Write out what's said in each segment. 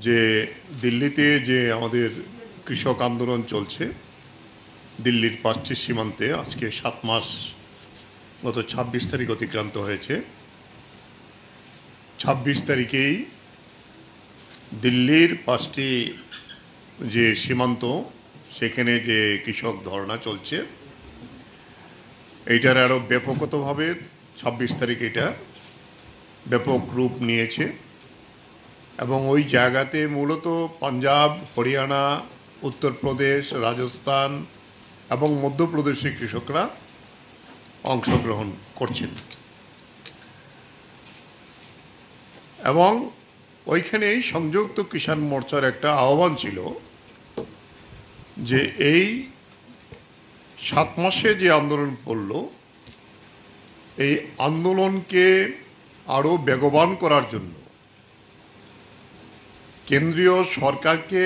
যে দিল্লিতে যে আমাদের কৃষক আন্দোলন চলছে, দিল্লির ৫টি সীমান্তে আজকে ৭ মাস গত ২৬ তারিখ অতিক্রান্ত হয়েছে। ২৬ তারিখেই দিল্লির ৫টি যে সীমান্ত সেখানে যে কৃষক ধর্ণা চলছে, এইটার আরও ব্যাপকতভাবে ২৬ তারিখ এটা ব্যাপক রূপ নিয়েছে এবং ওই জায়গাতে মূলত পাঞ্জাব, হরিয়ানা, উত্তরপ্রদেশ, রাজস্থান এবং মধ্যপ্রদেশের কৃষকরা অংশগ্রহণ করছেন এবং ওইখানেই সংযুক্ত কিষাণ মোর্চার একটা আহ্বান ছিল যে এই ৭ মাসে যে আন্দোলন পড়ল, এই আন্দোলনকে আরও বেগবান করার জন্য কেন্দ্রীয় সরকারকে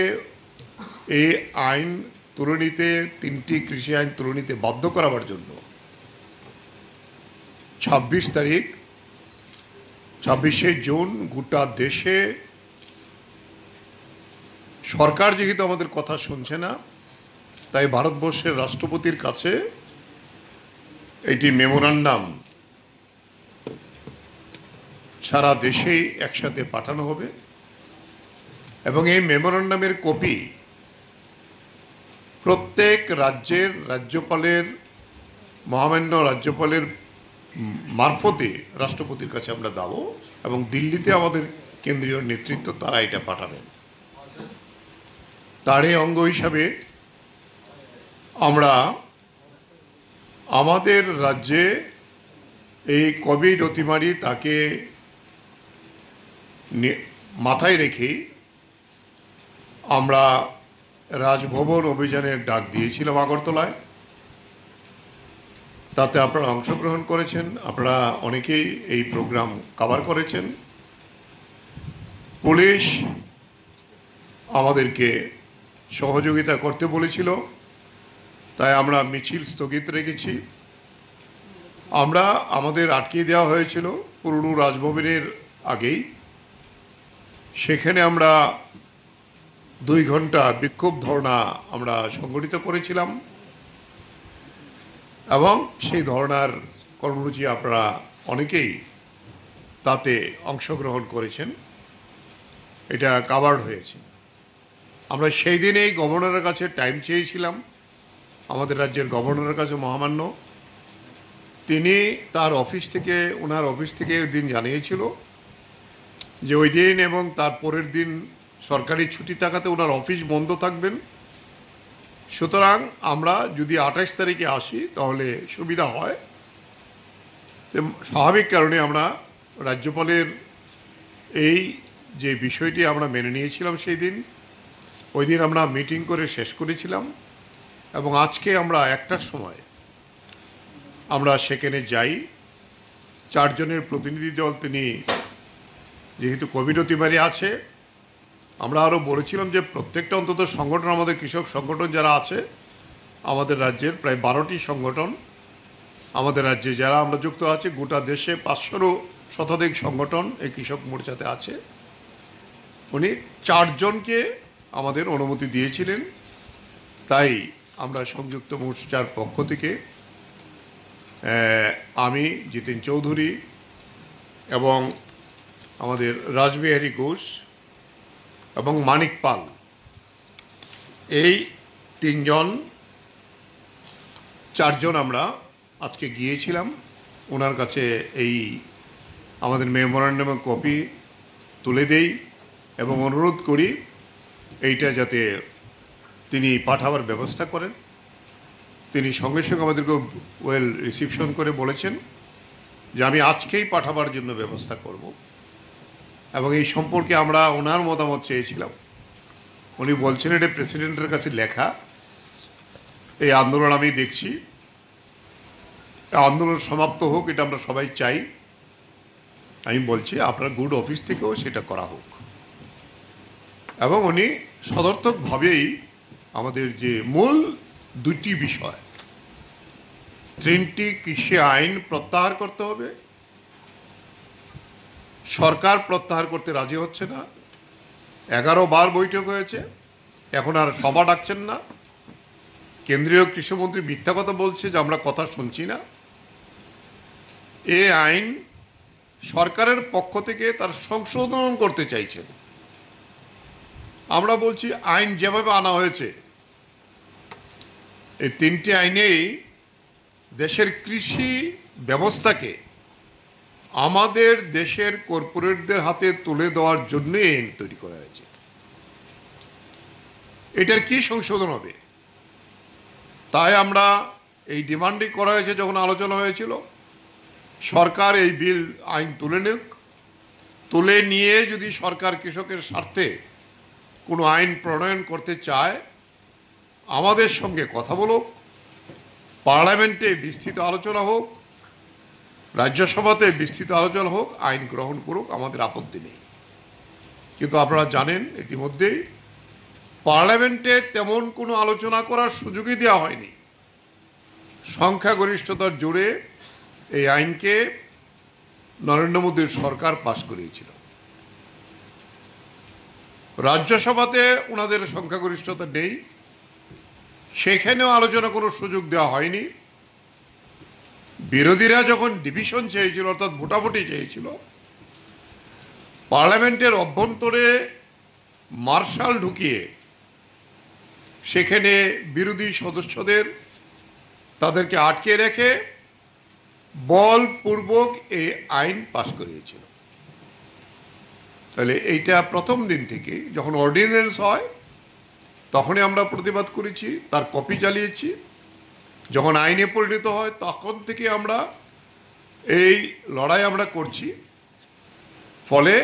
এই আইন তুলে নিতে, ৩টি কৃষি আইন তুলে নিতে বাধ্য করাবার জন্য ২৬শে জুন গোটা দেশে সরকার যেহেতু আমাদের কথা শুনছে না, তাই ভারতবর্ষের রাষ্ট্রপতির কাছে এটি মেমোরান্ডাম সারা দেশেই একসাথে পাঠানো হবে এবং এই মেমোরান্ডামের কপি প্রত্যেক রাজ্যের রাজ্যপালের, মহামান্য রাজ্যপালের মারফতে রাষ্ট্রপতির কাছে আমরা দেব এবং দিল্লিতে আমাদের কেন্দ্রীয় নেতৃত্ব তারা এটা পাঠাবেন। তারই অঙ্গ হিসাবে আমরা আমাদের রাজ্যে এই কোভিড অতিমারি তাকে মাথায় রেখে আমরা রাজভবন অভিযানের ডাক দিয়েছিলাম আগরতলায়। তাতে আপনারা অংশগ্রহণ করেছেন, আপনারা অনেকেই এই প্রোগ্রাম কভার করেছেন। পুলিশ আমাদেরকে সহযোগিতা করতে বলেছিল, তাই আমরা মিছিল স্থগিত রেখেছি। আমরা আমাদের আটকে দেওয়া হয়েছিল পুরনো রাজভবনের আগেই, সেখানে আমরা ২ ঘন্টা বিক্ষোভ ধর্ণা আমরা সংগঠিত করেছিলাম এবং সেই ধর্ণার কর্মসূচি আপনারা অনেকেই তাতে অংশগ্রহণ করেছেন, এটা কাভার্ড হয়েছে। আমরা সেই দিনেই গভর্নরের কাছে টাইম চেয়েছিলাম, আমাদের রাজ্যের গভর্নরের কাছে মহামান্য, তিনি তার অফিস থেকে, ওনার অফিস থেকে ওই দিন জানিয়েছিল যে ওই দিন এবং তার পরের দিন সরকারি ছুটি থাকাতে ওনার অফিস বন্ধ থাকবেন। সুতরাং আমরা যদি ২৮ তারিখে আসি তাহলে সুবিধা হয়। তো স্বাভাবিক কারণে আমরা রাজ্যপালের এই যে বিষয়টি আমরা মেনে নিয়েছিলাম সেই দিন, ওই দিন আমরা মিটিং করে শেষ করেছিলাম এবং আজকে আমরা ১টার সময় আমরা সেখানে যাই। ৪ জনের প্রতিনিধি দল, তিনি যেহেতু কোভিড অতিমারি আছে, আমরা আরও বলেছিলাম যে প্রত্যেকটা অন্তত সংগঠন, আমাদের কৃষক সংগঠন যারা আছে আমাদের রাজ্যের প্রায় ১২টি সংগঠন আমাদের রাজ্যে যারা আমরা যুক্ত আছে, গোটা দেশে ৫০০-ও শতাধিক সংগঠন এই কৃষক মোর্চাতে আছে। উনি ৪ জনকে আমাদের অনুমতি দিয়েছিলেন, তাই আমরা সংযুক্ত মোর্চার পক্ষ থেকে আমি, জিতেন চৌধুরী এবং আমাদের রাসবিহারী ঘোষ এবং মানিক পাল, এই ৪ জন আমরা আজকে গিয়েছিলাম ওনার কাছে এই আমাদের মেমোরান্ডামের কপি তুলে দেই এবং অনুরোধ করি এইটা যাতে তিনি পাঠাবার ব্যবস্থা করেন। তিনি সঙ্গে সঙ্গে আমাদেরকে ওয়েল রিসিপশন করে বলেছেন যে আমি আজকেই পাঠাবার জন্য ব্যবস্থা করব এবং এই সম্পর্কে আমরা ওনার মতামত চেয়েছিলাম। উনি বলছেন এটা প্রেসিডেন্টের কাছে লেখা, এই আন্দোলন আমি দেখছি, আন্দোলন সমাপ্ত হোক, এটা আমরা সবাই চাই। আমি বলছি আপনার গুড অফিস থেকেও সেটা করা হোক এবং উনি সদর্থকভাবেই আমাদের যে মূল ২টি বিষয়, ৩টি কৃষি আইন প্রত্যাহার করতে হবে, সরকার প্রত্যাহার করতে রাজি হচ্ছে না, 11 বার বৈঠক হয়েছে, এখন আর সভা ডাকছেন না। কেন্দ্রীয় কৃষিমন্ত্রী মিথ্যা কথা বলছে যে আমরা কথা শুনছি না। এই আইন সরকারের পক্ষ থেকে তার সংশোধন করতে চাইছেন। আমরা বলছি আইন যেভাবে আনা হয়েছে, এই 3টি আইনেই দেশের কৃষি ব্যবস্থাকে আমাদের দেশের কর্পোরেটদের হাতে তুলে দেওয়ার জন্য আইন তৈরি করা হয়েছে। এটার কি সংশোধন হবে, তাই আমরা এই ডিমান্ডই করা হয়েছে। যখন আলোচনা হয়েছিল, সরকার এই বিল আইন তুলে নিক, তুলে নিয়ে যদি সরকার কৃষকের স্বার্থে কোনো আইন প্রণয়ন করতে চায় আমাদের সঙ্গে কথা বলুক, পার্লামেন্টে বিস্তৃত আলোচনা হোক, রাজ্যসভাতে বিস্তৃত আলোচনা হোক, আইন গ্রহণ করুক, আমাদের আপত্তি নেই। কিন্তু আপনারা জানেন ইতিমধ্যেই পার্লামেন্টে তেমন কোনো আলোচনা করার সুযোগই দেওয়া হয়নি। সংখ্যাগরিষ্ঠতার জোরে এই আইনকে নরেন্দ্র মোদীর সরকার পাশ করিয়েছিল। রাজ্যসভাতে ওনাদের সংখ্যাগরিষ্ঠতা নেই, সেখানেও আলোচনা কোনো সুযোগ দেওয়া হয়নি। বিরোধীরা যখন ডিভিশন চেয়েছিল, অর্থাৎ ভোটাভুটি চেয়েছিল, পার্লামেন্টের অভ্যন্তরে মার্শাল ঢুকিয়ে সেখানে বিরোধী সদস্যদের তাদেরকে আটকে রেখে বলপূর্বক এই আইন পাশ করিয়েছিল। তাহলে এইটা প্রথম দিন থেকে যখন অর্ডিন্যান্স হয় তখনই আমরা প্রতিবাদ করেছি, তার কপি চালিয়েছি। যখন আইনে পরিণত হয় তখন থেকে আমরা এই লড়াই আমরা করছি। ফলে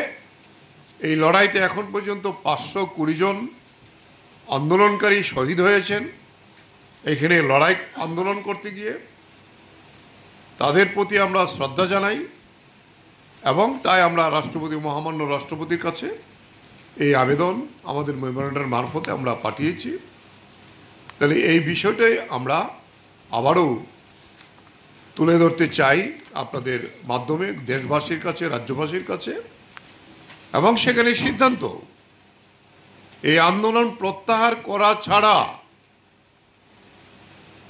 এই লড়াইতে এখন পর্যন্ত 520 জন আন্দোলনকারী শহীদ হয়েছেন এখানে লড়াই আন্দোলন করতে গিয়ে। তাদের প্রতি আমরা শ্রদ্ধা জানাই এবং তাই আমরা রাষ্ট্রপতি, মহামান্য রাষ্ট্রপতির কাছে এই আবেদন আমাদের মেমোরেন্ডাম মারফতে আমরা পাঠিয়েছি। তাহলে এই বিষয়টাই আমরা আবারও তুলে ধরতে চাই আপনাদের মাধ্যমে দেশবাসীর কাছে, রাজ্যবাসীর কাছে, এবং সেখানে সিদ্ধান্ত এই আন্দোলন প্রত্যাহার করা ছাড়া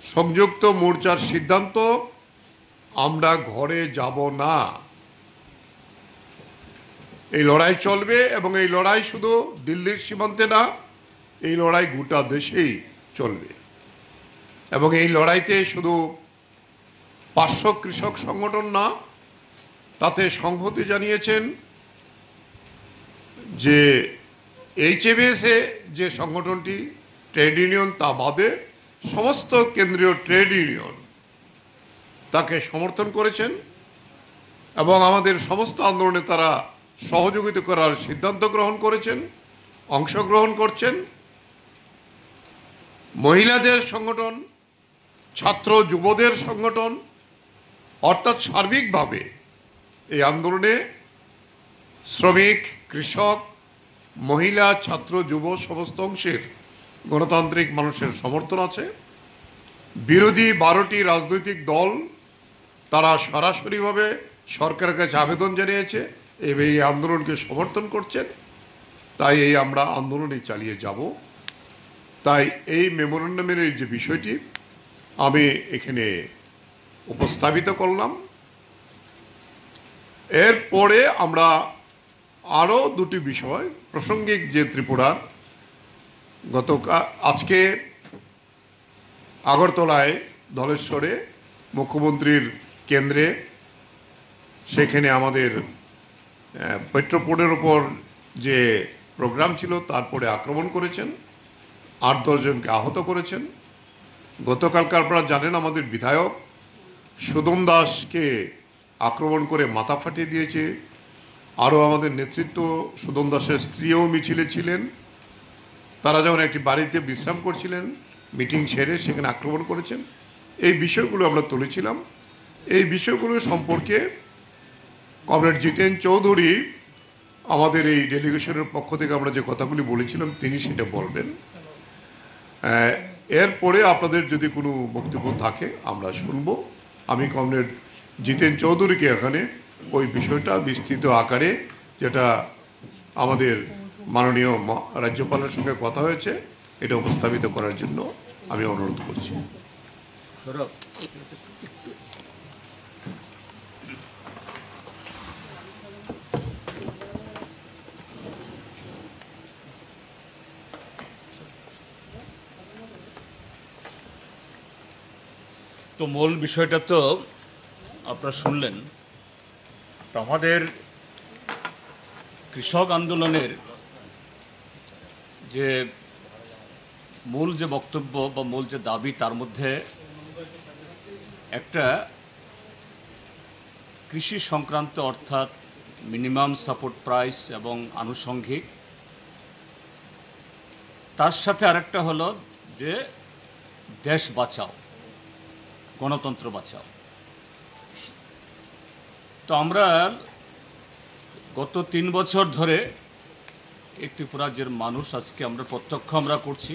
সংযুক্ত মোর্চার সিদ্ধান্ত আমরা ঘরে যাব না। এই লড়াই চলবে এবং এই লড়াই শুধু দিল্লির সীমান্তে না, এই লড়াই গোটা দেশেই চলবে। এবং এই লড়াইতে শুধু 500 কৃষক সংগঠন না, তাতে সংহতি জানিয়েছেন যে এইচএমএসএ যে সংগঠনটি ট্রেড ইউনিয়ন, তা বাদে সমস্ত কেন্দ্রীয় ট্রেড ইউনিয়ন তাকে সমর্থন করেছেন এবং আমাদের সমস্ত আন্দোলনে তারা সহযোগিতা করার সিদ্ধান্ত গ্রহণ করেছেন, অংশগ্রহণ করছেন। মহিলাদের সংগঠন, ছাত্র যুবদের সংগঠন, অর্থাৎ সার্বিকভাবে এই আন্দোলনে শ্রমিক, কৃষক, মহিলা, ছাত্র, যুব সমস্ত অংশের গণতান্ত্রিক মানুষের সমর্থন আছে। বিরোধী 12টি রাজনৈতিক দল তারা সরাসরিভাবে সরকারের কাছে আবেদন জানিয়েছে, এই আন্দোলনকে সমর্থন করছেন। তাই এই আমরা আন্দোলনে চালিয়ে যাব। তাই এই মেমোরেন্ডামের যে বিষয়টি আমি এখানে উপস্থাপিত করলাম। এরপরে আমরা আরও দুটি বিষয় প্রাসঙ্গিক, যে ত্রিপুরার আজকে আগরতলায় ধলেশ্বরে মুখ্যমন্ত্রীর কেন্দ্রে সেখানে আমাদের পেট্রোপোর্টের উপর যে প্রোগ্রাম ছিল তারপরে আক্রমণ করেছেন, 8-10 জনকে আহত করেছেন। গতকালকে আপনারা জানেন আমাদের বিধায়ক সুদন দাসকে আক্রমণ করে মাথা ফাটিয়ে দিয়েছে। আরও আমাদের নেতৃত্ব, সুদন দাসের স্ত্রীও মিছিলে ছিলেন। তারা যখন একটি বাড়িতে বিশ্রাম করছিলেন, মিটিং সেরে সেখানে আক্রমণ করেছেন। এই বিষয়গুলো আমরা তুলেছিলাম। এই বিষয়গুলো সম্পর্কে কমরেড জিতেন চৌধুরী আমাদের এই ডেলিগেশনের পক্ষ থেকে আমরা যে কথাগুলি বলেছিলাম তিনি সেটা বলবেন। এরপরে আপনাদের যদি কোনো বক্তব্য থাকে আমরা শুনব। আমি কমরেড জিতেন চৌধুরীকে এখানে ওই বিষয়টা বিস্তৃত আকারে, যেটা আমাদের মাননীয় রাজ্যপালের সঙ্গে কথা হয়েছে, এটা উপস্থাপিত করার জন্য আমি অনুরোধ করছি। তো মূল বিষয়টা তো আপনারা শুনলেন। তো আমাদের কৃষক আন্দোলনের যে মূল যে বক্তব্য বা মূল যে দাবি, তার মধ্যে একটা কৃষি সংক্রান্ত, অর্থাৎ মিনিমাম সাপোর্ট প্রাইস এবং আনুষঙ্গিক, তার সাথে আরেকটা হলো যে দেশ বাঁচাও, গণতন্ত্র বাঁচাও। তো আমরা গত 3 বছর ধরে এই ত্রিপুরা রাজ্যের মানুষ, আজকে আমরা প্রত্যক্ষ করছি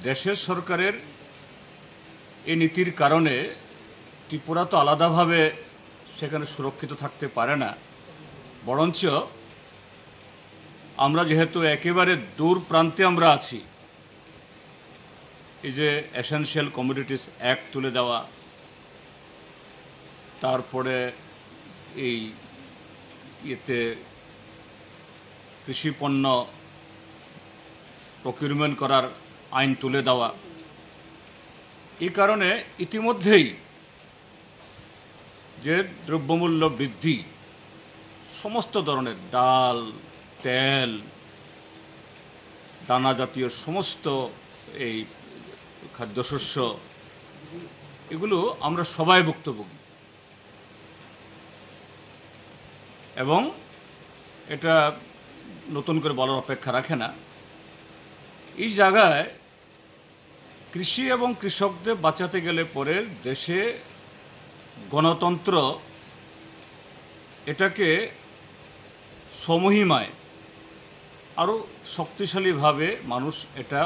দেশের সরকারের এই নীতির কারণে ত্রিপুরা তো আলাদাভাবে সেখানে সুরক্ষিত থাকতে পারে না, বরঞ্চ আমরা যেহেতু একেবারে দূর প্রান্তে আমরা আছি, এই যে এসেনশিয়াল কমোডিটিস অ্যাক্ট তুলে দেওয়া, তারপরে এই ইয়েতে কৃষি পণ্য প্রকিউরমেন্ট করার আইন তুলে দেওয়া, এই কারণে ইতিমধ্যেই যে দ্রব্যমূল্য বৃদ্ধি, সমস্ত ধরনের ডাল, তেল, দানা জাতীয় সমস্ত এই খাদ্যশস্য, এগুলো আমরা সবাই ভুক্তভোগী। এবং এটা নতুন করে বলার অপেক্ষা রাখে না। এই জায়গায় কৃষি এবং কৃষকদের বাঁচাতে গেলে পরে দেশে গণতন্ত্র, এটাকে সমহিমায় আরও শক্তিশালীভাবে মানুষ এটা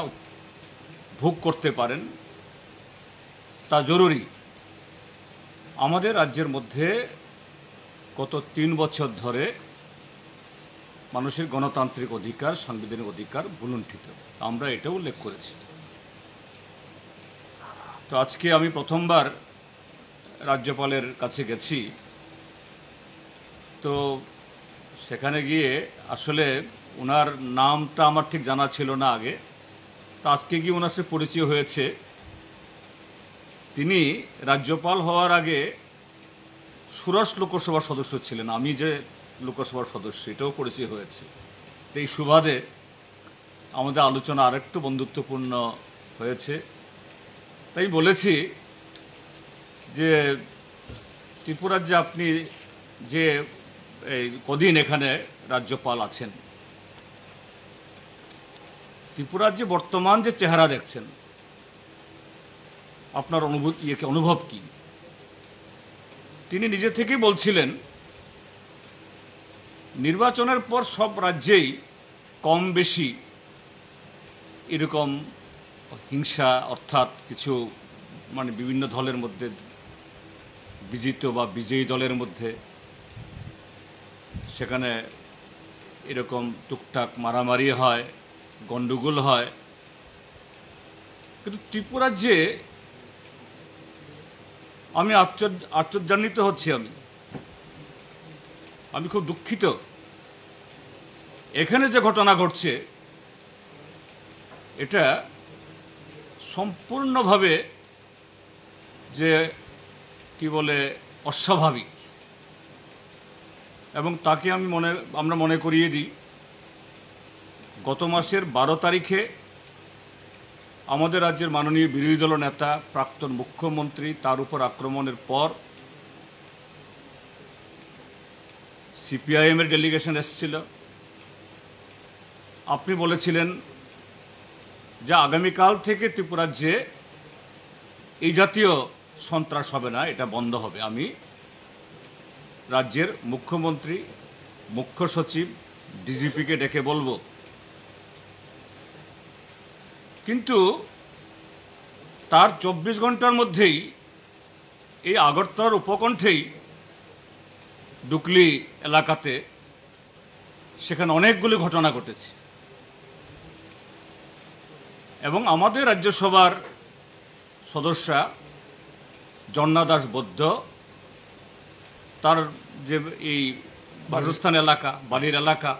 ভোগ করতে পারেন, তা জরুরি। আমাদের রাজ্যের মধ্যে গত 3 বছর ধরে মানুষের গণতান্ত্রিক অধিকার, সাংবিধানিক অধিকার ভুলুণ্ঠিত, আমরা এটা উল্লেখ করেছি। তো আজকে আমি প্রথমবার রাজ্যপালের কাছে গেছি। তো সেখানে গিয়ে আসলে ওনার নামটা আমার ঠিক জানা ছিল না আগে। তো আজকে গিয়ে ওনার সাথে পরিচয় হয়েছে। তিনি রাজ্যপাল হওয়ার আগে সুরাট লোকসভার সদস্য ছিলেন, আমি যে লোকসভার সদস্য, এটাও পরিচয় হয়েছে। তো এই সুবাদে আমাদের আলোচনা আরেকটু বন্ধুত্বপূর্ণ হয়েছে। তাই বলেছি যে ত্রিপুরার যে আপনি যে এই কদিন এখানে রাজ্যপাল আছেন, ত্রিপুরার যে বর্তমান যে চেহারা দেখছেন, আপনার অনুভব কি? তিনি নিজে থেকেই বলছিলেন নির্বাচনের পর সব রাজ্যেই কম বেশি এরকম হিংসা, অর্থাৎ কিছু বিভিন্ন দলের মধ্যে, বিজিত বা বিজয়ী দলের মধ্যে সেখানে এরকম টুকটাক মারামারি হয়, গণ্ডগোল হয়। কিন্তু ত্রিপুরার যে আমি আশ্চর্যান্বিত হচ্ছি, আমি খুব দুঃখিত। এখানে যে ঘটনা ঘটছে এটা সম্পূর্ণভাবে যে কি বলে অস্বাভাবিক। এবং তাকে আমরা মনে করিয়ে দিই, গত মাসের 12 তারিখে আমাদের রাজ্যের মাননীয় বিরোধী দল নেতা, প্রাক্তন মুখ্যমন্ত্রী, তার উপর আক্রমণের পর সিপিআইএমের ডেলিগেশন এসেছিল। আপনি বলেছিলেন যে আগামীকাল থেকে ত্রিপুরা রাজ্যে এই জাতীয় সন্ত্রাস হবে না, এটা বন্ধ হবে। আমি রাজ্যের মুখ্যমন্ত্রী, মুখ্য সচিব, ডিজিপিকে ডেকে বলবো। কিন্তু তার 24 ঘন্টার মধ্যেই এই আগরতলার উপকণ্ঠেই ডুকলি এলাকাতে সেখানে অনেকগুলি ঘটনা ঘটেছে এবং আমাদের রাজ্যসভার সদস্যা জন্না দাস বৌদ্ধ তার যে এই বাসস্থান এলাকা, বাড়ির এলাকা,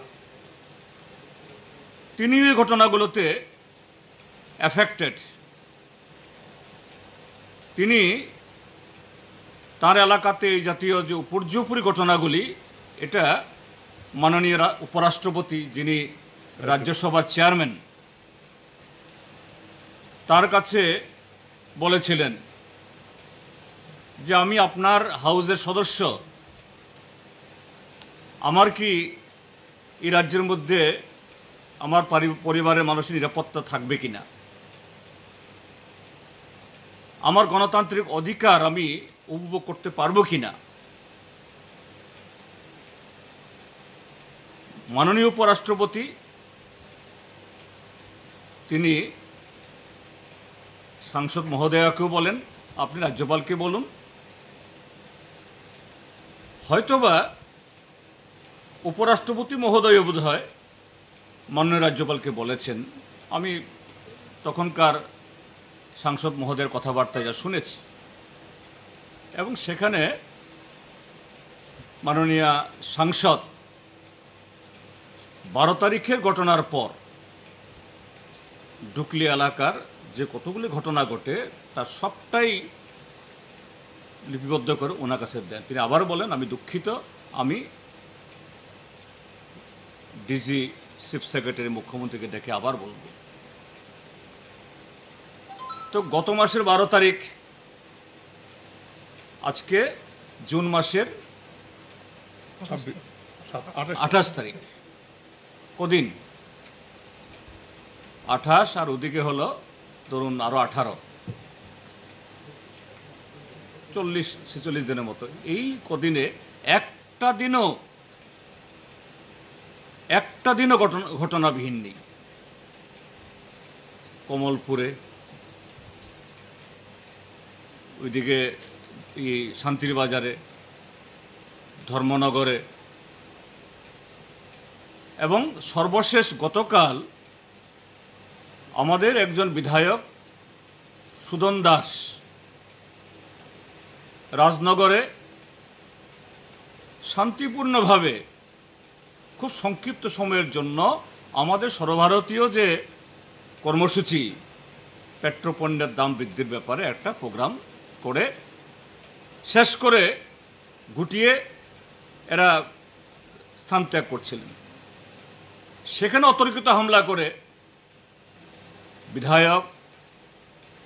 তিনি এই ঘটনাগুলোতে অ্যাফেক্টেড। তিনি তার এলাকাতে এই জাতীয় যে উপর্যুপরি ঘটনাগুলি, এটা মাননীয় উপরাষ্ট্রপতি, যিনি রাজ্যসভার চেয়ারম্যান, তার কাছে বলেছিলেন যে আমি আপনার হাউসের সদস্য, আমার কি এই রাজ্যের মধ্যে আমার পরিবারের মানুষের নিরাপত্তা থাকবে কিনা, আমার গণতান্ত্রিক অধিকার আমি উপভোগ করতে পারবো কিনা। মাননীয় উপরাষ্ট্রপতি তিনি সাংসদ মহোদয়াকেও বলেন, আপনি রাজ্যপালকে বলুন। হয়তোবা উপরাষ্ট্রপতি মহোদয় বোধ হয় মাননীয় রাজ্যপালকে বলেছেন, আমি তখনকার সাংসদ মহোদয়ের কথাবার্তা যা শুনেছি, এবং সেখানে মাননীয় সাংসদ 12 তারিখের ঘটনার পর ডুকলি এলাকার যে কতগুলি ঘটনা ঘটে তার সবটাই লিপিবদ্ধ করে ওনার কাছে দেন। তিনি আবার বলেন, আমি দুঃখিত, আমি ডিজি চিফ সেক্রেটারি মুখ্যমন্ত্রীকে ডেকে আবার বলব। তো গত মাসের 12 তারিখ, আজকে জুন মাসের 28 তারিখ, কদিন 28 আর ওদিকে হলো ধরুন আরো 18, 40-46 দিনের মতো। এই কদিনে একটা দিনও ঘটনাবিহীন নেই। কমলপুরে, ওইদিকে এই শান্তির বাজারে, ধর্মনগরে, এবং সর্বশেষ গতকাল আমাদের একজন বিধায়ক সুদন দাস রাজনগরে শান্তিপূর্ণভাবে খুব সংক্ষিপ্ত সময়ের জন্য আমাদের সর্বভারতীয় যে কর্মসূচি পেট্রোপণ্যের দাম বৃদ্ধির ব্যাপারে একটা প্রোগ্রাম করে শেষ করে গুটিয়ে এরা স্থান ত্যাগ করছিলেন। সেখানে অতর্কিত হামলা করে বিধায়ক,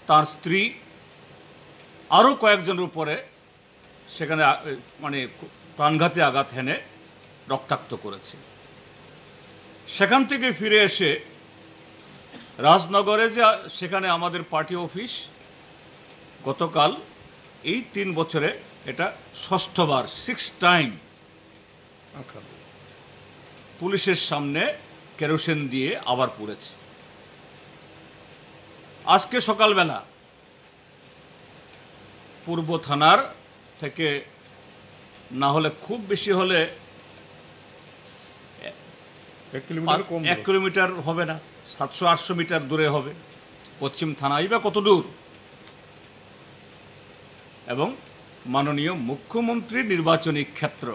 তার স্ত্রী, আরও কয়েকজনের উপরে সেখানে মানে প্রাণঘাতী আঘাত হেনে রক্তাক্ত করেছে। সেখান থেকে ফিরে এসে রাজনগরে যে সেখানে আমাদের পার্টি অফিস, গতকাল এই 3 বছরে এটা 6বার, 6 টাইম পুলিশের সামনে কেরোসিন দিয়ে আবার পুড়েছে। আজকে সকালবেলা পূর্ব থানার থেকে না হলে খুব বেশি হলে 1 কিলোমিটার হবে না, 700-800 মিটার দূরে হবে পশ্চিম থানাই বা কত দূর, এবং মাননীয় মুখ্যমন্ত্রীর নির্বাচনী ক্ষেত্র,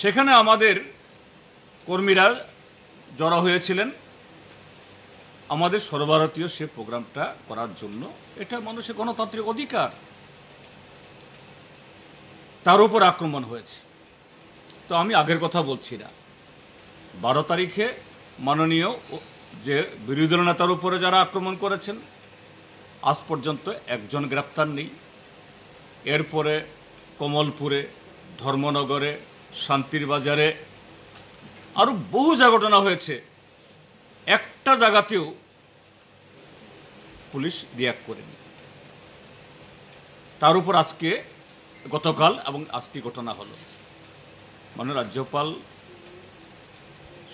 সেখানে আমাদের কর্মীরা জড়ো হয়েছিলেন আমাদের সর্বভারতীয় সে প্রোগ্রামটা করার জন্য। এটা মানুষের গণতান্ত্রিক অধিকার, তার উপর আক্রমণ হয়েছে। তো আমি আগের কথা বলছি না, 12 তারিখে মাননীয় যে বিরোধী দল নেতার উপরে যারা আক্রমণ করেছেন, আজ পর্যন্ত একজন গ্রেপ্তার নেই। এরপরে কমলপুরে, ধর্মনগরে, শান্তির বাজারে আরও বহু ঘটনা হয়েছে, একটা জায়গাতেও পুলিশ রিয়াক্ট করেনি। তার উপর আজকে, গতকাল এবং আজকে ঘটনা হলো। মানে রাজ্যপাল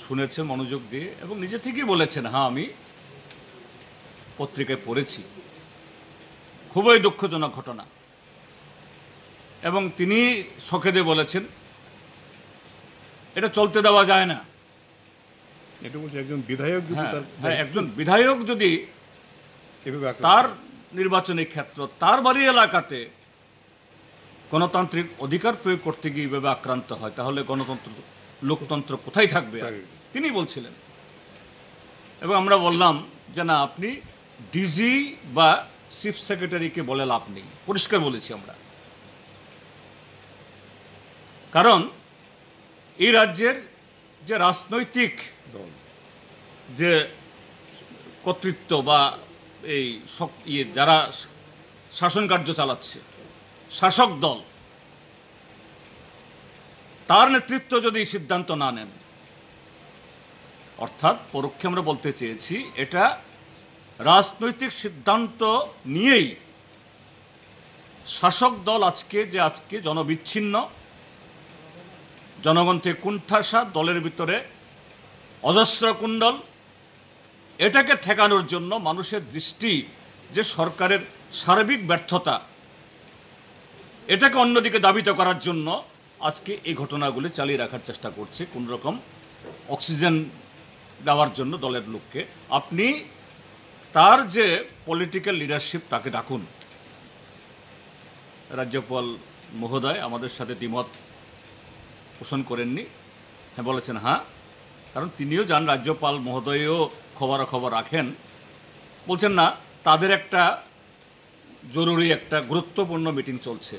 শুনেছেন মনোযোগ দিয়ে এবং নিজে থেকেই বলেছেন, হ্যাঁ আমি পত্রিকায় পড়েছি, খুবই দুঃখজনক ঘটনা। এবং তিনি শোকে দিয়ে বলেছেন এটা চলতে দেওয়া যায় না। এটা বলছে একজন বিধায়ক যদি হ্যাঁ, তার হ্যাঁ, একজন বিধায়ক যদি এভাবে আক্রমণ তার করে। নির্বাচনী ক্ষেত্র, তার বাড়ি এলাকাতে গণতান্ত্রিক অধিকার প্রয়োগ করতে গিয়ে এইভাবে আক্রান্ত হয়, তাহলে গণতন্ত্র, লোকতন্ত্র কোথায় থাকবে? তিনি বলছিলেন। এবং আমরা বললাম যে না, আপনি ডিজি বা চিফ সেক্রেটারিকে বলে লাভ নেই, পরিষ্কার বলেছি আমরা। কারণ এই রাজ্যের যে রাজনৈতিক দল যে কর্তৃত্ব বা এই যারা শাসন কার্য চালাচ্ছে, শাসক দল, তার নেতৃত্ব যদি সিদ্ধান্ত না নেন, অর্থাৎ পরোক্ষে আমরা বলতে চেয়েছি এটা রাজনৈতিক সিদ্ধান্ত নিয়েই শাসক দল আজকে জনবিচ্ছিন্ন, জনগণ থেকে কুণ্ঠাসা, দলের ভিতরে অজস্র কুণ্ডল, এটাকে ঠেকানোর জন্য মানুষের দৃষ্টি যে সরকারের সার্বিক ব্যর্থতা, এটাকে অন্যদিকে দাবিত করার জন্য আজকে এই ঘটনাগুলি চালিয়ে রাখার চেষ্টা করছে, কোন রকম অক্সিজেন দেওয়ার জন্য দলের লোককে। আপনি তার যে পলিটিক্যাল লিডারশিপ, তাকে ডাকুন। রাজ্যপাল মহোদয় আমাদের সাথে দ্বিমত পোষণ করেননি, হ্যাঁ বলেছেন হ্যাঁ, কারণ তিনিও যান, রাজ্যপাল মহোদয়ও খবরাখবর রাখেন। বলছেন না, তাদের একটা জরুরি, একটা গুরুত্বপূর্ণ মিটিং চলছে,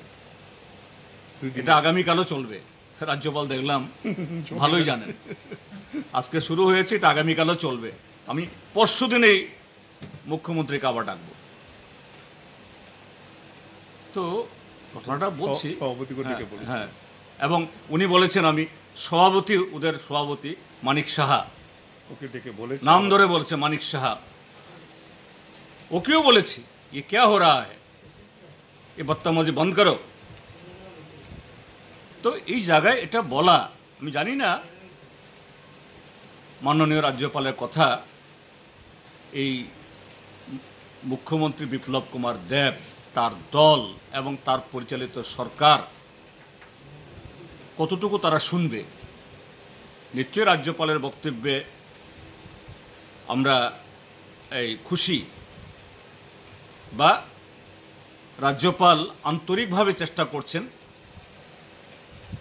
এটা আগামীকালও চলবে। রাজ্যপাল দেখলাম ভালোই জানেন, আজকে শুরু হয়েছে, এটা আগামীকালও চলবে। আমি পরশু দিনেই মুখ্যমন্ত্রীকে আবার ডাকবো। তো ঘটনাটা বলছি, হ্যাঁ, এবং উনি বলেছেন, আমি সভাপতি, ওদের সভাপতি মানিক সাহা, ওকে ডেকে বলেছে, নাম ধরে বলছে মানিক সাহা, ওকেও বলেছি ये क्या हो रहा है, ये बदतमीजी बंद करो। তো এই জায়গায় এটা বলা, আমি জানি না মাননীয় রাজ্যপালের কথা এই মুখ্যমন্ত্রী বিপ্লব কুমার দেব, তার দল এবং তার পরিচালিত সরকার কতটুকু তারা শুনবে। নিশ্চয়ই রাজ্যপালের বক্তব্যে আমরা এই খুশি, বা রাজ্যপাল আন্তরিকভাবে চেষ্টা করছেন,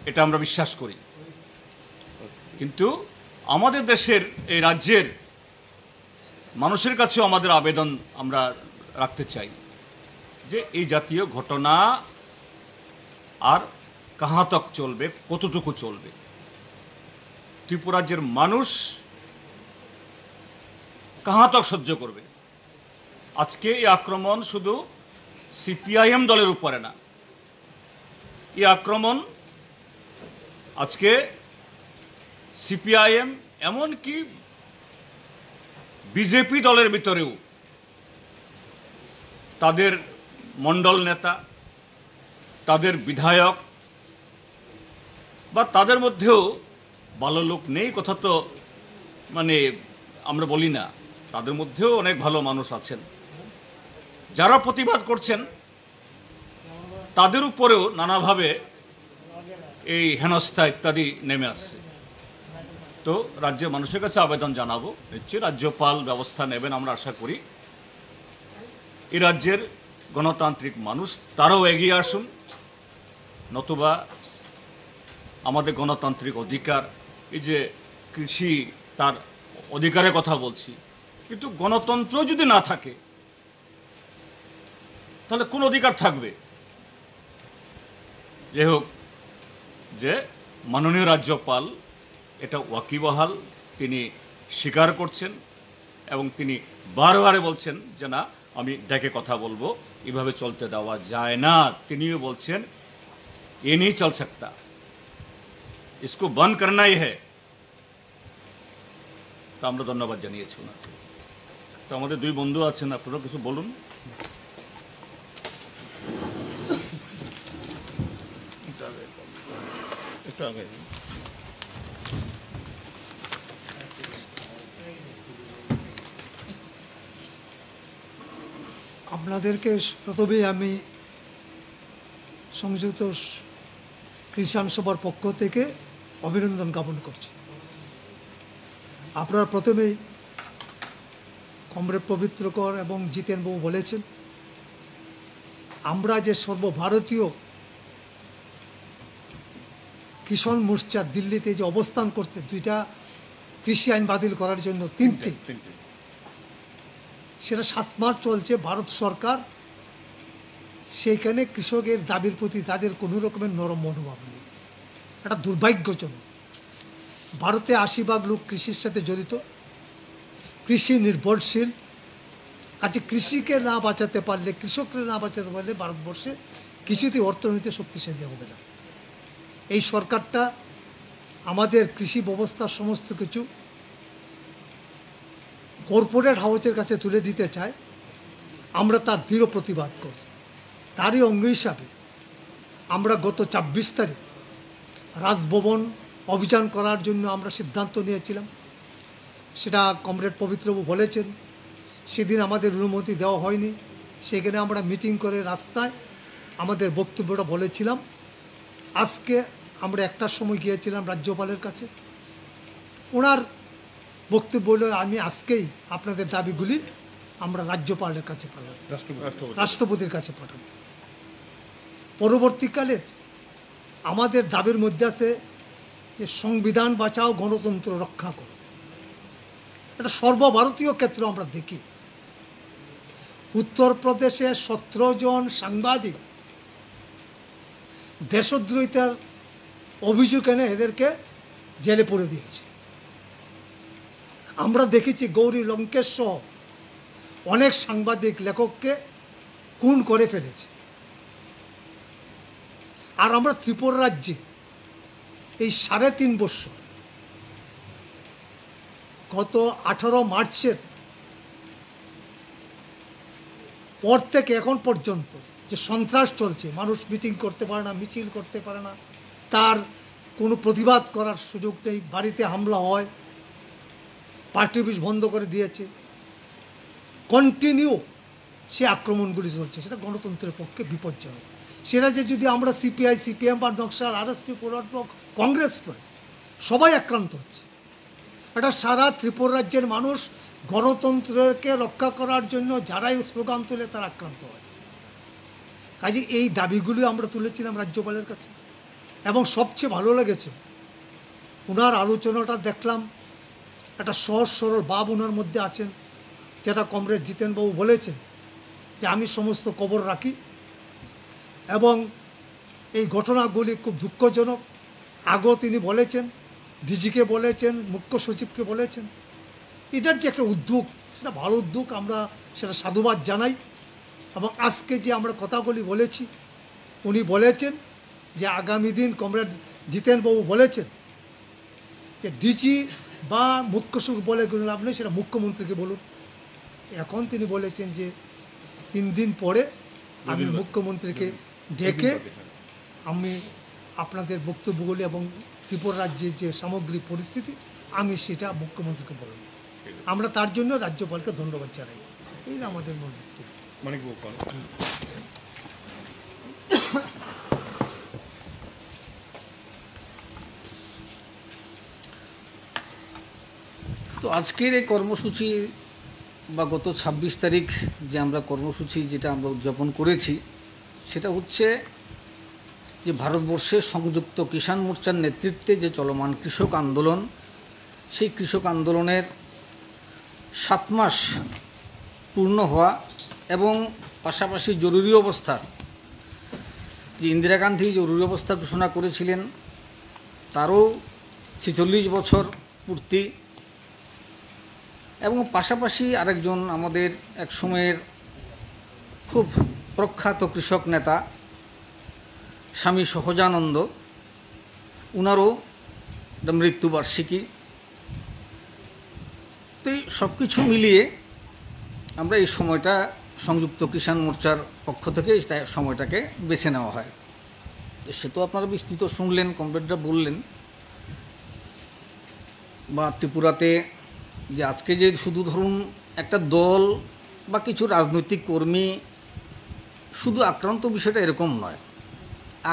এটা আমরা বিশ্বাস করি। কিন্তু আমাদের দেশের, এই রাজ্যের মানুষের কাছেও আমাদের আবেদন আমরা রাখতে চাই যে এই জাতীয় ঘটনা আর কাহা তক চলবে, কতটুকু চলবে। ত্রিপুরা রাজ্যের মানুষ কাহা তক সহ্য করবে? আজকে এই আক্রমণ শুধু সিপিআইএম দলের উপরে না, এই আক্রমণ আজকে সিপিআইএম এমনকি বিজেপি দলের ভিতরেও তাদের মণ্ডল নেতা, তাদের বিধায়ক বা তাদের মধ্যেও ভালো লোক নেই, কথা তো মানে আমরা বলি না, তাদের মধ্যেও অনেক ভালো মানুষ আছেন। যারা প্রতিবাদ করছেন তাদের উপরেও নানাভাবে এই হেনস্থা ইত্যাদি নেমে আসছে। তো রাজ্যের মানুষের কাছে আবেদন জানাবো, নিশ্চয়ই রাজ্যপাল ব্যবস্থা নেবেন আমরা আশা করি। এই রাজ্যের গণতান্ত্রিক মানুষ তারাও এগিয়ে আসুন, নতুবা আমাদের গণতান্ত্রিক অধিকার, এই যে কৃষি, তার অধিকারের কথা বলছি, কিন্তু গণতন্ত্র যদি না থাকে তাহলে কোন অধিকার থাকবে? যাই হোক, যে মাননীয় রাজ্যপাল এটা ওয়াকিবহাল, তিনি স্বীকার করছেন এবং তিনি বারবারে বলছেন যে না, আমি ডেকে কথা বলবো, এভাবে চলতে দেওয়া যায় না। তিনিও বলছেন এ नहीं चल सकता, इसको बंद करना ही है। তো আমরা ধন্যবাদ জানিয়েছি ওনাকে। তো আমাদের দুই বন্ধু আছেন, আপনারা কিছু বলুন। আপনাদেরকে প্রথমেই আমি সংযুক্ত খ্রিস্টান সভার পক্ষ থেকে অভিনন্দন জ্ঞাপন করছি। আপনারা প্রথমেই কমরেড পবিত্রকর এবং জিতেনবাবু বলেছেন, আমরা যে সর্বভারতীয় কিষাণ মোর্চা দিল্লিতে যে অবস্থান করছে, 2টা কৃষি আইন বাতিল করার জন্য 3টে, সেটা 7 মাস চলছে। ভারত সরকার সেইখানে কৃষকের দাবির প্রতি তাদের কোনো রকমের নরম মনোভাব নেই। এটা দুর্ভাগ্যজনক। ভারতে 80% লোক কৃষির সাথে জড়িত, কৃষি নির্ভরশীল। কাজে কৃষিকে না বাঁচাতে পারলে, কৃষককে না বাঁচাতে পারলে ভারতবর্ষে কিছুতেই অর্থনীতি শক্তিশালী হবে না। এই সরকারটা আমাদের কৃষি ব্যবস্থার সমস্ত কিছু কর্পোরেট হাউসের কাছে তুলে দিতে চায়। আমরা তার দৃঢ় প্রতিবাদ করি। তারই অঙ্গ হিসাবে আমরা গত 26 তারিখ রাজভবন অভিযান করার জন্য আমরা সিদ্ধান্ত নিয়েছিলাম। সেটা কমরেড পবিত্রবাবু বলেছেন, সেদিন আমাদের অনুমতি দেওয়া হয়নি। সেখানে আমরা মিটিং করে রাস্তায় আমাদের বক্তব্যটা বলেছিলাম। আজকে আমরা 1টার সময় গিয়েছিলাম রাজ্যপালের কাছে। ওনার বক্তব্য হলো, আমি আজকেই আপনাদের দাবিগুলি আমরা রাজ্যপালের কাছে পাঠাবো, রাষ্ট্রপতির কাছে পাঠাবো। পরবর্তীকালে আমাদের দাবির মধ্যে আছে যে সংবিধান বাঁচাও, গণতন্ত্র রক্ষা করো। এটা সর্বভারতীয় ক্ষেত্রে আমরা দেখি। উত্তরপ্রদেশে 17 জন সাংবাদিক দেশদ্রোহিতার অভিযোগ এনে এদেরকে জেলে পুরে দিয়েছে। আমরা দেখেছি গৌরী লঙ্কেশ সহ অনেক সাংবাদিক লেখককে খুন করে ফেলেছে। আর আমরা ত্রিপুরা রাজ্যে এই 3.5 বছর, গত 18 মার্চের পর থেকে এখন পর্যন্ত যে সন্ত্রাস চলছে, মানুষ মিটিং করতে পারে না, মিছিল করতে পারে না, তার কোনো প্রতিবাদ করার সুযোগ নেই, বাড়িতে হামলা হয়, পার্টি অফিস বন্ধ করে দিয়েছে, কন্টিনিউ সে আক্রমণগুলি চলছে। সেটা গণতন্ত্রের পক্ষে বিপজ্জনক। সেটা যে যদি আমরা সিপিআই, সিপিএম বা নকশাল, আরএসপি, পুরোটক, কংগ্রেস নয়, সবাই আক্রান্ত হচ্ছে। এটা সারা ত্রিপুরা রাজ্যের মানুষ গণতন্ত্রকে রক্ষা করার জন্য যারাই স্লোগান তোলে তারা আক্রান্ত হয়। কাজে এই দাবিগুলি আমরা তুলেছিলাম রাজ্যপালের কাছে। এবং সবচেয়ে ভালো লেগেছে ওনার আলোচনাটা দেখলাম, একটা সহজ সরল ভাব ওনার মধ্যে আছেন, যেটা কমরেড জিতেনবাবু বলেছেন যে আমি সমস্ত খবর রাখি এবং এই ঘটনাগুলি খুব দুঃখজনক। আগেও তিনি বলেছেন, ডিজিকে বলেছেন, মুখ্য সচিবকে বলেছেন। এটার যে একটা উদ্যোগ, সেটা ভালো উদ্যোগ, আমরা সেটা সাধুবাদ জানাই। এবং আজকে যে আমরা কথাগুলি বলেছি, উনি বলেছেন যে আগামী দিন কমরেড জিতেনবাবু বলেছেন যে ডিজি বা মুখ্য সচিব বলে কোনো লাভ নেই, সেটা মুখ্যমন্ত্রীকে বলুন। এখন তিনি বলেছেন যে 3 দিন পরে আমি মুখ্যমন্ত্রীকে ডেকে আমি আপনাদের বক্তব্যগুলি এবং ত্রিপুরা রাজ্যের যে সামগ্রিক পরিস্থিতি আমি সেটা মুখ্যমন্ত্রীকে বলব। আমরা তার জন্য রাজ্যপালকে ধন্যবাদ জানাই। এই আমাদের মূল ভিত্তি। তো আজকের এই কর্মসূচি বা গত 26 তারিখ যে আমরা কর্মসূচি যেটা আমরা উদযাপন করেছি, সেটা হচ্ছে যে ভারতবর্ষের সংযুক্ত কিষাণ মোর্চার নেতৃত্বে যে চলমান কৃষক আন্দোলন, সেই কৃষক আন্দোলনের 7 মাস পূর্ণ হওয়া এবং পাশাপাশি জরুরি অবস্থার যে ইন্দিরা গান্ধী জরুরি অবস্থা ঘোষণা করেছিলেন তারও 46 বছর পূর্তি। এবং পাশাপাশি আরেকজন আমাদের এক সময়ের খুব প্রখ্যাত কৃষক নেতা স্বামী সহজানন্দ, উনারও মৃত্যুবার্ষিকী। তো এই সব কিছু মিলিয়ে আমরা এই সময়টা সংযুক্ত কিষাণ মোর্চার পক্ষ থেকে এই সময়টাকে বেছে নেওয়া হয়। তো সে তো আপনারা বিস্তৃত শুনলেন, কমরেডরা বললেন। বা ত্রিপুরাতে যে আজকে যে শুধু ধরুন একটা দল বা কিছু রাজনৈতিক কর্মী শুধু আক্রান্ত, বিষয়টা এরকম নয়।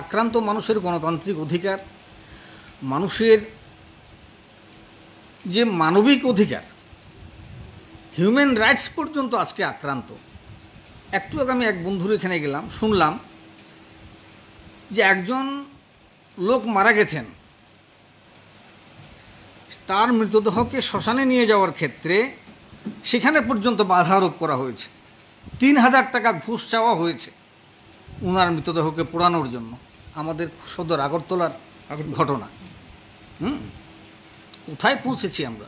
আক্রান্ত মানুষের গণতান্ত্রিক অধিকার, মানুষের যে মানবিক অধিকার, হিউম্যান রাইটস পর্যন্ত আজকে আক্রান্ত। একটু আগে আমি এক বন্ধুর এখানে গেলাম, শুনলাম যে একজন লোক মারা গেছেন, তার মৃতদেহকে শ্মশানে নিয়ে যাওয়ার ক্ষেত্রে সেখানে পর্যন্ত বাধা আরোপ করা হয়েছে। ৩,০০০ টাকা ঘুষ চাওয়া হয়েছে ওনার মৃতদেহকে পোড়ানোর জন্য। আমাদের সদর আগরতলার ঘটনা। কোথায় পৌঁছেছি আমরা?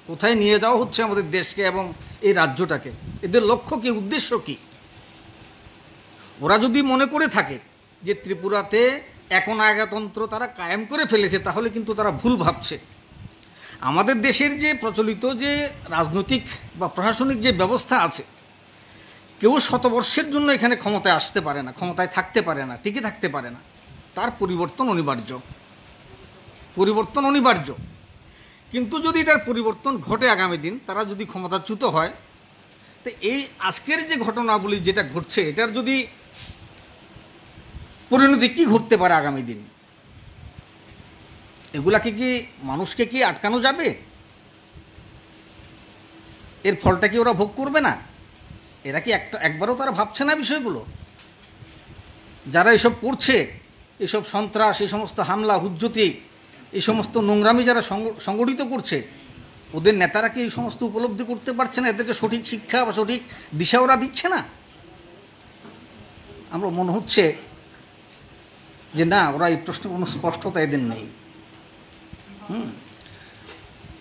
কোথায় নিয়ে যাওয়া হচ্ছে আমাদের দেশকে এবং এই রাজ্যটাকে? এদের লক্ষ্য কি, উদ্দেশ্য কি? ওরা যদি মনে করে থাকে যে ত্রিপুরাতে একনায়কতন্ত্র তারা কায়েম করে ফেলেছে, তাহলে কিন্তু তারা ভুল ভাবছে। আমাদের দেশের যে প্রচলিত যে রাজনৈতিক বা প্রশাসনিক যে ব্যবস্থা আছে, কেউ শতবর্ষের জন্য এখানে ক্ষমতায় আসতে পারে না, ক্ষমতায় থাকতে পারে না, টিকে থাকতে পারে না। তার পরিবর্তন অনিবার্য, পরিবর্তন অনিবার্য। কিন্তু যদি এটার পরিবর্তন ঘটে আগামী দিন, তারা যদি ক্ষমতাচ্যুত হয়, তো এই আজকের যে ঘটনাবলী যেটা ঘটছে, এটার যদি পরিণতি কী ঘটতে পারে আগামী দিন, এগুলাকে কি মানুষকে কি আটকানো যাবে? এর ফলটা কি ওরা ভোগ করবে না? এরা কি একবারও তারা ভাবছে না বিষয়গুলো? যারা এসব করছে, এসব সন্ত্রাস, এই সমস্ত হামলা হুজ্জতি, এই সমস্ত নোংরামি যারা সংগঠিত করছে, ওদের নেতারা কি এই সমস্ত উপলব্ধি করতে পারছে না? এদেরকে সঠিক শিক্ষা বা সঠিক দিশা ওরা দিচ্ছে না? আমরা মনে হচ্ছে যে না, ওরা এই প্রশ্নে কোনো স্পষ্টতা এদের নেই।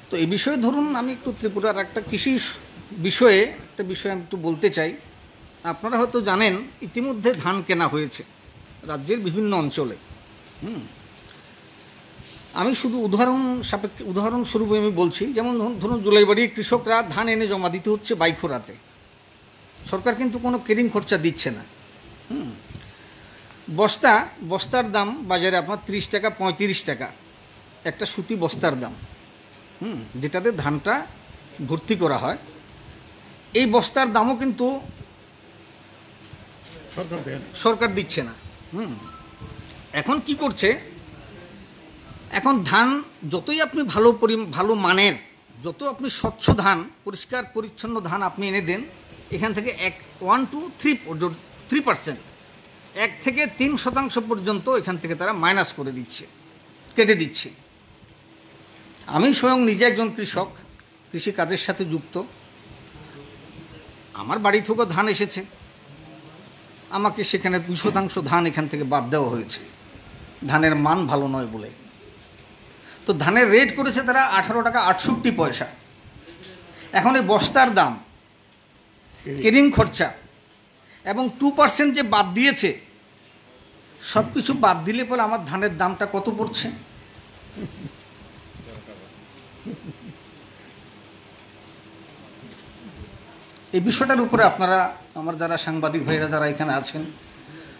তো এই বিষয়ে ধরুন আমি একটু ত্রিপুরার একটা কৃষি বিষয়ে আমি একটু বলতে চাই। আপনারা হয়তো জানেন ইতিমধ্যে ধান কেনা হয়েছে রাজ্যের বিভিন্ন অঞ্চলে। আমি শুধু উদাহরণস্বরূপ আমি বলছি, যেমন ধরুন জুলাইবাড়ির কৃষকরা ধান এনে জমা দিতে হচ্ছে বাইখোরাতে। সরকার কিন্তু কোনো কেরিং খরচা দিচ্ছে না। বস্তার দাম বাজারে আপনার 30 টাকা 35 টাকা একটা সুতি বস্তার দাম, যেটাতে ধানটা ভর্তি করা হয়। এই বস্তার দামও কিন্তু সরকার দিচ্ছে না। এখন কি করছে, এখন ধান যতই আপনি ভালো মানের, যত আপনি স্বচ্ছ ধান, পরিষ্কার পরিচ্ছন্ন ধান আপনি এনে দেন, এখান থেকে 1 to 3%, 1 থেকে 3% পর্যন্ত এখান থেকে তারা মাইনাস করে দিচ্ছে, কেটে দিচ্ছে। আমি স্বয়ং নিজে একজন কৃষক, কৃষি কাজের সাথে যুক্ত। আমার বাড়ি থেকেও ধান এসেছে, আমাকে সেখানে 2% ধান এখান থেকে বাদ দেওয়া হয়েছে, ধানের মান ভালো নয় বলে। তো ধানের রেট করেছে তারা 18 টাকা 68 পয়সা। এখন এই বস্তার দাম, কেরিং খরচা এবং 2% যে বাদ দিয়েছে, সব কিছু বাদ দিলে পরে আমার ধানের দামটা কত পড়ছে? এই বিষয়টার উপরে আপনারা, আমার যারা সাংবাদিক ভাইরা যারা এখানে আছেন,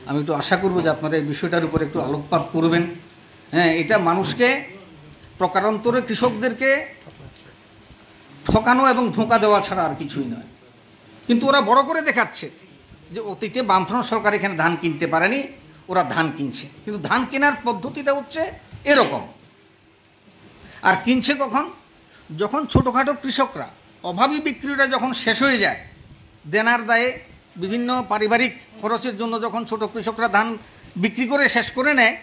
আমি একটু আশা করব যে আপনারা এই বিষয়টার উপরে একটু আলোকপাত করবেন। হ্যাঁ, এটা মানুষকে প্রকারান্তরে কৃষকদেরকে ঠকানো এবং ধোঁকা দেওয়া ছাড়া আর কিছুই নয়। কিন্তু ওরা বড় করে দেখাচ্ছে যে অতীতে বামফ্রন্ট সরকার এখানে ধান কিনতে পারেনি, ওরা ধান কিনছে। কিন্তু ধান কেনার পদ্ধতিটা হচ্ছে এরকম। আর কিনছে কখন? যখন ছোটোখাটো কৃষকরা, অভাবী বিক্রিটা যখন শেষ হয়ে যায়, দেনার দায়ে বিভিন্ন পারিবারিক খরচের জন্য যখন ছোট কৃষকরা ধান বিক্রি করে শেষ করে নেয়,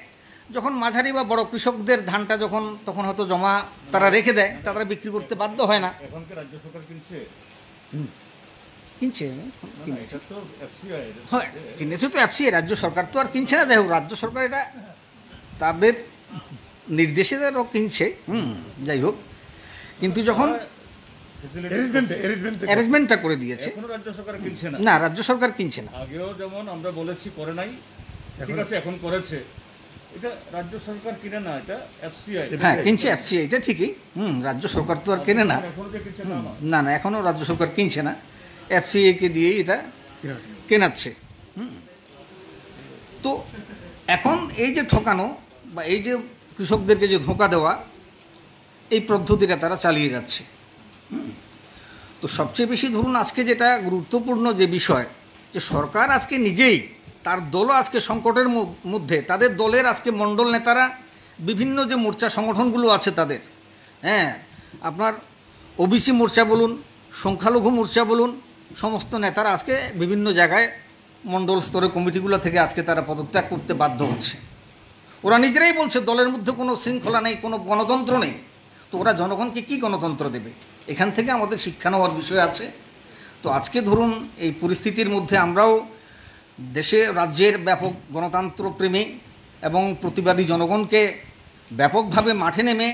যখন মাঝারি বা বড় কৃষকদের ধানটা তখন হয়তো জমা তারা রেখে দেয়, তারা বিক্রি করতে বাধ্য হয় না। এখন কি রাজ্য সরকার কিনছে? হ্যাঁ, কিনেছে তো এফসিআই, রাজ্য সরকার তো আর কিনছে না। যাই হোক, রাজ্য সরকার এটা তাদের নির্দেশে তারাও কিনছে। যাই হোক, কিন্তু যখন অ্যারেঞ্জমেন্টটা করে দিয়েছে, রাজ্য সরকার কিনছে না। না, রাজ্য সরকার কিনছে না। আগেও যেমন আমরা বলেছি করে নাই, ঠিক আছে, এখন করেছে। এটা রাজ্য সরকার কিনে না, এটা এফসিআই। হ্যাঁ, কিনছে এফসিআই, এটা ঠিকই। রাজ্য সরকার তো আর কেনে না। না না, এখনও রাজ্য সরকার কিনছে না, এফসিআইকে দিয়েই এটা কেনাচ্ছে। তো এখন এই যে ঠকানো বা এই যে কৃষকদেরকে যে ধোঁকা দেওয়া, এই পদ্ধতিটা তারা চালিয়ে যাচ্ছে। তো সবচেয়ে বেশি ধরুন আজকে যেটা গুরুত্বপূর্ণ যে বিষয়, যে সরকার আজকে নিজেই, তার দলও আজকে সংকটের মধ্যে, তাদের দলের আজকে মণ্ডল নেতারা বিভিন্ন যে মোর্চা সংগঠনগুলো আছে তাদের, হ্যাঁ, আপনার ওবিসি মোর্চা বলুন, সংখ্যালঘু মোর্চা বলুন, সমস্ত নেতারা আজকে বিভিন্ন জায়গায় মণ্ডল স্তরে কমিটিগুলো থেকে আজকে তারা পদত্যাগ করতে বাধ্য হচ্ছে। ওরা নিজেরাই বলছে দলের মধ্যে কোনো শৃঙ্খলা নেই, কোনো গণতন্ত্র নেই। তো ওরা জনগণকে কি গণতন্ত্র দেবে? এখান থেকে আমাদের শিক্ষা নেওয়ার বিষয় আছে। তো আজকে ধরুন এই পরিস্থিতির মধ্যে আমরাও দেশে রাজ্যের ব্যাপক গণতন্ত্র প্রেমী এবং প্রতিবাদী জনগণকে ব্যাপকভাবে মাঠে নেমে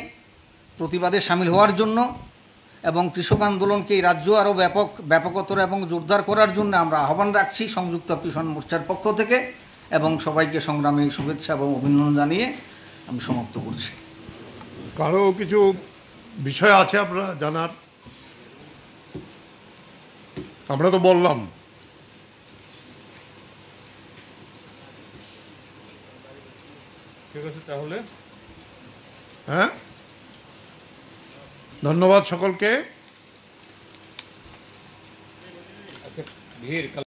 প্রতিবাদে সামিল হওয়ার জন্য এবং কৃষক আন্দোলনকে এই রাজ্য আরও ব্যাপকতর এবং জোরদার করার জন্য আমরা আহ্বান রাখছি সংযুক্ত কিষাণ মোর্চার পক্ষ থেকে, এবং সবাইকে সংগ্রামী শুভেচ্ছা এবং অভিনন্দন জানিয়ে আমি সমাপ্ত করছি। কারো কিছু বিষয় আছে আপনারা জানার? আমরা তো বললাম। ঠিক আছে তাহলে, হ্যাঁ, ধন্যবাদ সকলকে। আচ্ছা ভিড়